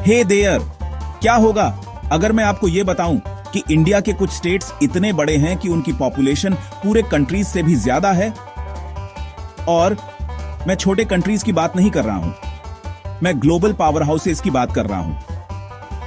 हे there, क्या होगा अगर मैं आपको यह बताऊं कि इंडिया के कुछ स्टेट्स इतने बड़े हैं कि उनकी पॉपुलेशन पूरे कंट्रीज से भी ज्यादा है। और मैं छोटे कंट्रीज की बात नहीं कर रहा हूं, मैं ग्लोबल पावर हाउसेस की बात कर रहा हूं।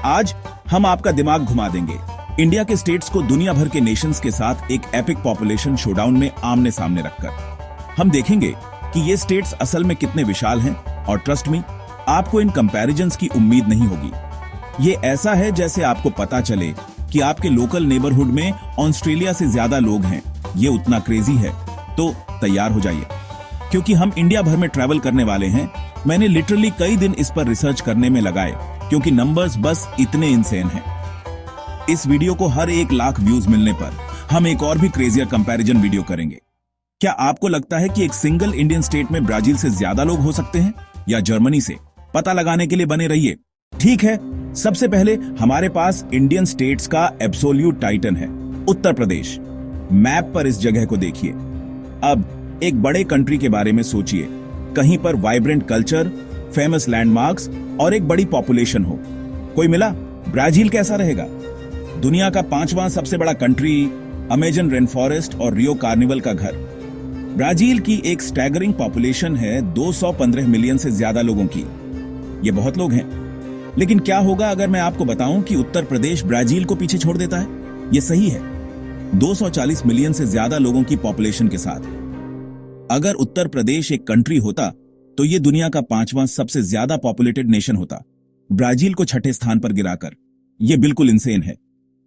आज हम आपका दिमाग घुमा देंगे। इंडिया के स्टेट्स को दुनिया भर के नेशंस के साथ एक एपिक पॉपुलेशन शोडाउन में आमने सामने रखकर हम देखेंगे कि ये स्टेट्स असल में कितने विशाल हैं। और ट्रस्ट मी, आपको इन कंपैरिजंस की उम्मीद नहीं होगी। ये ऐसा है जैसे आपको पता चले कि आपके लोकल नेबरहुड में ऑस्ट्रेलिया से ज्यादा लोग हैं। ये उतना क्रेजी है। तो तैयार हो जाइए, क्योंकि हम इंडिया भर में ट्रैवल करने वाले हैं। मैंने लिटरली कई दिन इस पर रिसर्च करने में लगाए, क्योंकि नंबर्स बस इतने इंसेन हैं। इस वीडियो को हर 1 लाख व्यूज मिलने पर हम एक और भी क्रेजियर कंपैरिजन वीडियो करेंगे। क्या आपको लगता है कि एक सिंगल इंडियन स्टेट में ब्राजील से ज्यादा लोग हो सकते हैं या जर्मनी से? पता लगाने के लिए बने रहिए। ठीक है, सबसे पहले हमारे पास इंडियन स्टेट्स का एब्सोल्यूट टाइटन है, उत्तर प्रदेश। मैप पर इस जगह को देखिए। अब एक बड़े कंट्री के बारे में सोचिए, कहीं पर वाइब्रेंट कल्चर, फेमस लैंडमार्क्स और एक बड़ी पॉपुलेशन हो। कोई मिला? ब्राजील कैसा रहेगा? दुनिया का 5वां सबसे बड़ा कंट्री, अमेजन रेन फॉरेस्ट और रियो कार्निवल का घर। ब्राजील की एक स्टैगरिंग पॉपुलेशन है, 215 मिलियन से ज्यादा लोगों की। ये बहुत लोग हैं। लेकिन क्या होगा अगर मैं आपको बताऊं कि उत्तर प्रदेश ब्राजील को पीछे छोड़ देता है? ये सही है, 240 मिलियन से ज्यादा लोगों की पॉपुलेशन के साथ। अगर उत्तर प्रदेश एक कंट्री होता तो ये दुनिया का 5वां सबसे ज्यादा पॉपुलेटेड नेशन होता, ब्राजील को 6ठे स्थान पर गिराकर। यह बिल्कुल इंसेन है।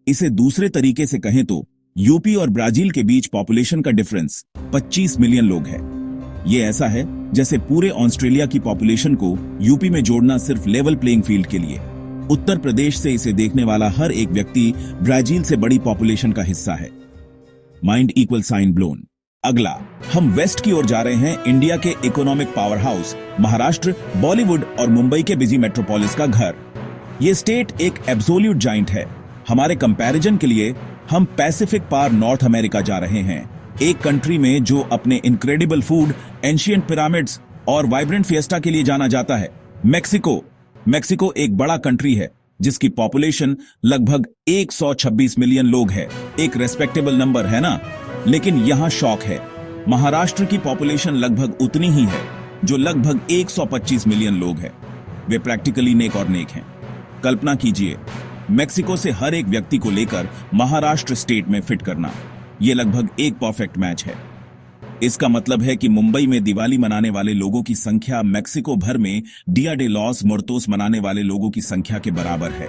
इसे दूसरे तरीके से कहें तो यूपी और ब्राजील के बीच पॉपुलेशन का डिफरेंस 25 मिलियन लोग है। यह ऐसा है जैसे पूरे ऑस्ट्रेलिया की पॉपुलेशन को यूपी में जोड़ना सिर्फ लेवल प्लेइंग फील्ड के लिए। उत्तर प्रदेश से इसे देखने वाला हर एक व्यक्ति ब्राजील से बड़ी पॉपुलेशन का हिस्सा है। Mind equal sign blown. अगला, हम वेस्ट की ओर जा रहे हैं। इंडिया के economic power house Maharashtra, Bollywood और मुंबई के बिजी मेट्रोपोलिस का घर। यह स्टेट एक एब्सोल्यूट जाइंट है। हमारे कंपैरिजन के लिए हम पैसिफिक पार नॉर्थ अमेरिका जा रहे हैं, एक कंट्री में जो अपने इनक्रेडिबल फूड, एंशिएंट पिरामिड्स और वाइब्रेंट फिएस्टा के लिए जाना जाता है। मेक्सिको एक बड़ा कंट्री है जिसकी पॉपुलेशन लगभग 126 मिलियन लोग है। एक रेस्पेक्टेबल नंबर है ना? लेकिन यहां शौक है, महाराष्ट्र की पॉपुलेशन लगभग उतनी ही है, जो लगभग 125 मिलियन लोग हैं। वे प्रैक्टिकली नेक और नेक हैं। कल्पना कीजिए, मेक्सिको से हर एक व्यक्ति को लेकर महाराष्ट्र स्टेट में फिट करना, यह लगभग एक परफेक्ट मैच है। इसका मतलब है कि मुंबई में दिवाली मनाने वाले लोगों की संख्या मेक्सिको भर में डिया डे लॉस मुर्तोस मनाने वाले लोगों की संख्या के बराबर है।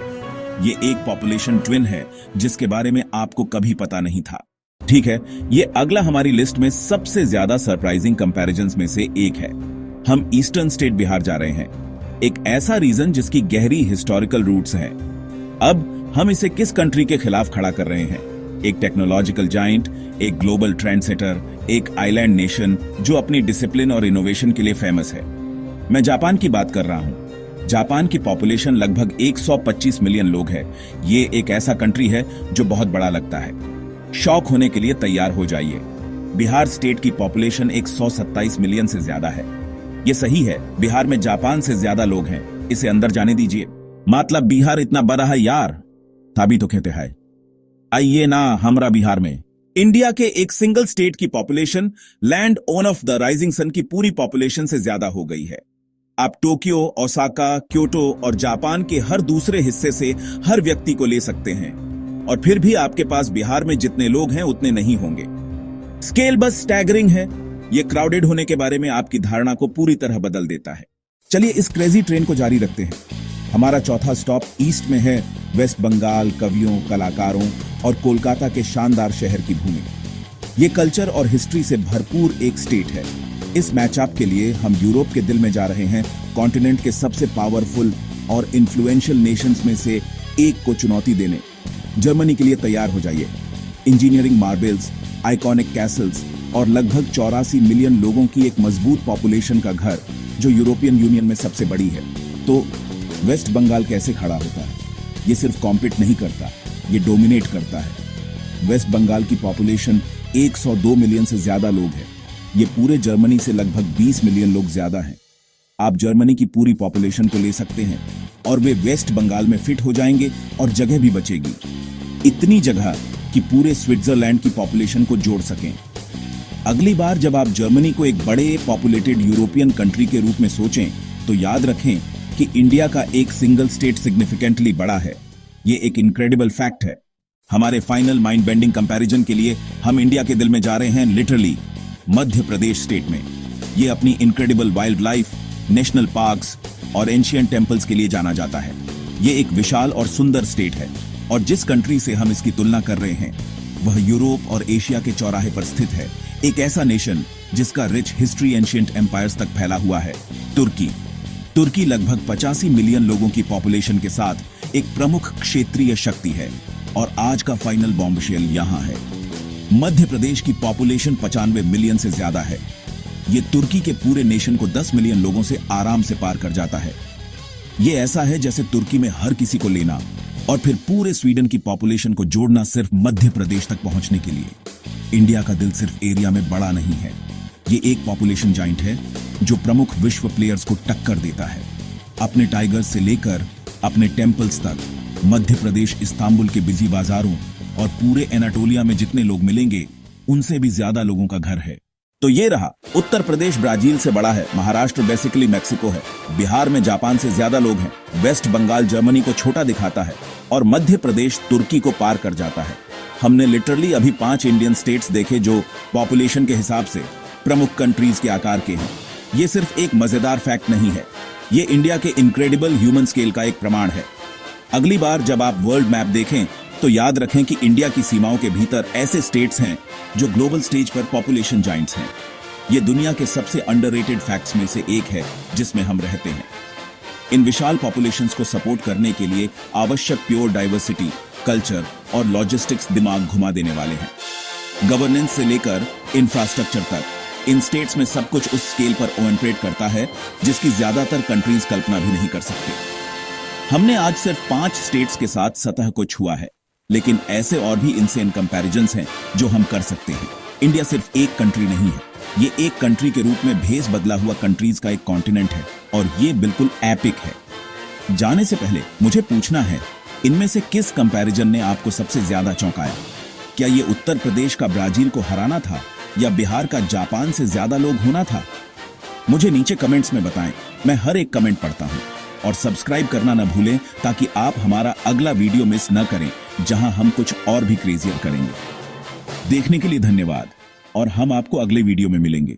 यह एक पॉपुलेशन ट्विन है जिसके बारे में आपको कभी पता नहीं था। ठीक है, यह अगला हमारी लिस्ट में सबसे ज्यादा सरप्राइजिंग कंपैरिजंस में से एक है। हम ईस्टर्न स्टेट बिहार जा रहे हैं, एक ऐसा रीजन जिसकी गहरी हिस्टोरिकल रूट्स हैं। अब हम इसे किस कंट्री के खिलाफ खड़ा कर रहे हैं? एक टेक्नोलॉजिकल जाइंट, एक ग्लोबल ट्रेंड सेटर, एक आइलैंड नेशन जो अपनी डिसिप्लिन और इनोवेशन के लिए फेमस है। मैं जापान की बात कर रहा हूं। जापान की पॉपुलेशन लगभग 125 मिलियन लोग है। ये एक ऐसा कंट्री है जो बहुत बड़ा लगता है। शॉक होने के लिए तैयार हो जाइए। बिहार स्टेट की पॉपुलेशन 127 मिलियन से ज्यादा है। यह सही है, बिहार में जापान से ज्यादा लोग हैं। इसे अंदर जाने दीजिए। मतलब बिहार इतना बड़ा है यार, तभी तो कहते हैं आइए ना हमरा बिहार में। इंडिया के एक सिंगल स्टेट की population land on of the rising sun की पूरी पॉपुलेशन से ज्यादा हो गई है। आप टोक्यो, ओसाका, क्योटो और जापान के हर दूसरे हिस्से से हर व्यक्ति को ले सकते हैं, और फिर भी आपके पास बिहार में जितने लोग हैं उतने नहीं होंगे। स्केल बस स्टैगरिंग है। यह क्राउडेड होने के बारे में आपकी धारणा को पूरी तरह बदल देता है। चलिए इस क्रेजी ट्रेन को जारी रखते हैं। हमारा चौथा स्टॉप ईस्ट में है, वेस्ट बंगाल, कवियों, कलाकारों और कोलकाता के शानदार शहर की भूमि। ये कल्चर और हिस्ट्री से भरपूर एक स्टेट है। इस मैचअप के लिए हम यूरोप के दिल में जा रहे हैं, कॉन्टिनेंट के सबसे पावरफुल और इन्फ्लुएंशियल नेशंस में से एक को चुनौती देने। जर्मनी के लिए तैयार हो जाइए। इंजीनियरिंग मार्बल्स, आइकॉनिक कैसल्स और लगभग 84 मिलियन लोगों की एक मजबूत पॉपुलेशन का घर, जो यूरोपियन यूनियन में सबसे बड़ी है। तो वेस्ट बंगाल कैसे खड़ा होता है? ये सिर्फ कॉम्पीट नहीं करता, ये डोमिनेट करता है। वेस्ट बंगाल की पॉपुलेशन 102 मिलियन से ज्यादा लोग हैं। ये पूरे जर्मनी से लगभग 20 मिलियन लोग ज्यादा हैं। आप जर्मनी की पूरी पॉपुलेशन को ले सकते हैं, और वे वेस्ट बंगाल में फिट हो जाएंगे और जगह भी बचेगी, इतनी जगह कि पूरे स्विट्जरलैंड की पॉपुलेशन को जोड़ सकें। अगली बार जब आप जर्मनी को एक बड़े पॉपुलेटेड यूरोपियन कंट्री के रूप में सोचें तो याद रखें कि इंडिया का एक सिंगल स्टेट सिग्निफिकेंटली बड़ा है। ये एक इनक्रेडिबल फैक्ट है। हमारे फाइनल माइंड बेंडिंग कंपैरिजन के लिए हम इंडिया के दिल में जा रहे हैं, लिटरली मध्य प्रदेश स्टेट में। ये अपनी incredible wild life, national parks और एंशिएंट टेम्पल्स के लिए जाना जाता है। ये एक विशाल और सुंदर स्टेट है और जिस कंट्री से हम इसकी तुलना कर रहे हैं वह यूरोप और एशिया के चौराहे पर स्थित है। एक ऐसा नेशन जिसका रिच हिस्ट्री एंशिएंट एम्पायर्स तक फैला हुआ है, तुर्की। तुर्की लगभग 85 मिलियन लोगों की पॉपुलेशन के साथ एक प्रमुख क्षेत्रीय शक्ति है और आज का फाइनल बॉम्बशेल यहां है। मध्य प्रदेश की पॉपुलेशन 95 मिलियन से ज्यादा है। ये तुर्की के पूरे नेशन को 10 मिलियन लोगों से आराम से पार कर जाता है। ये ऐसा है जैसे तुर्की में हर किसी को लेना और फिर पूरे स्वीडन की पॉपुलेशन को जोड़ना सिर्फ मध्य प्रदेश तक पहुंचने के लिए। इंडिया का दिल सिर्फ एरिया में बड़ा नहीं है, ये एक पॉपुलेशन जाइंट है जो प्रमुख विश्व प्लेयर्स को टक्कर देता है। अपने टाइगर्स से लेकर अपने टेम्पल्स तक मध्य प्रदेश इस्तांबुल के बिजी बाजारों और पूरे एनाटोलिया में जितने लोग मिलेंगे उनसे भी ज्यादा लोगों का घर है। तो ये रहा, उत्तर प्रदेश ब्राजील से बड़ा है, महाराष्ट्र बेसिकली मैक्सिको है, बिहार में जापान से ज्यादा लोग हैं, वेस्ट बंगाल जर्मनी को छोटा दिखाता है और मध्य प्रदेश तुर्की को पार कर जाता है। हमने लिटरली अभी 5 इंडियन स्टेट्स देखे जो पॉपुलेशन के हिसाब से प्रमुख कंट्रीज के आकार के हैं। ये सिर्फ एक मजेदार फैक्ट नहीं है, ये इंडिया के इनक्रेडिबल ह्यूमन स्केल का एक प्रमाण है। अगली बार जब आप वर्ल्ड मैप देखें तो याद रखें कि इंडिया की सीमाओं के भीतर ऐसे स्टेट्स हैं जो ग्लोबल स्टेज पर पॉपुलेशन जाइंट्स हैं। ये दुनिया के सबसे अंडररेटेड फैक्ट्स में से एक है जिसमें हम रहते हैं। इन विशाल पॉपुलेशंस को सपोर्ट करने के लिए आवश्यक प्योर डाइवर्सिटी, कल्चर और लॉजिस्टिक्स दिमाग घुमा देने वाले हैं। गवर्नेंस से लेकर इंफ्रास्ट्रक्चर तक इन स्टेट्स में सब कुछ उस स्केल पर ओवरऑपरेट करता है जिसकी ज्यादातर कंट्रीज कल्पना भी नहीं कर सकते। हमने आज सिर्फ 5 स्टेट्स के साथ सतह को छुआ है, लेकिन ऐसे और भी इनसेन कंपैरिजन्स हैं जो हम कर सकते हैं। इंडिया सिर्फ एक कंट्री नहीं है, ये एक कंट्री के रूप में भेस बदला हुआ कंट्रीज का एक कॉन्टिनेंट है और ये बिल्कुल एपिक है। जाने से पहले मुझे पूछना है, इनमें से किस कंपैरिजन ने आपको सबसे ज्यादा चौंकाया? क्या ये उत्तर प्रदेश का ब्राजील को हराना था या बिहार का जापान से ज्यादा लोग होना था? मुझे नीचे कमेंट्स में बताएं, मैं हर एक कमेंट पढ़ता हूं। और सब्सक्राइब करना न भूलें ताकि आप हमारा अगला वीडियो मिस न करें जहां हम कुछ और भी क्रेजियर करेंगे। देखने के लिए धन्यवाद और हम आपको अगले वीडियो में मिलेंगे।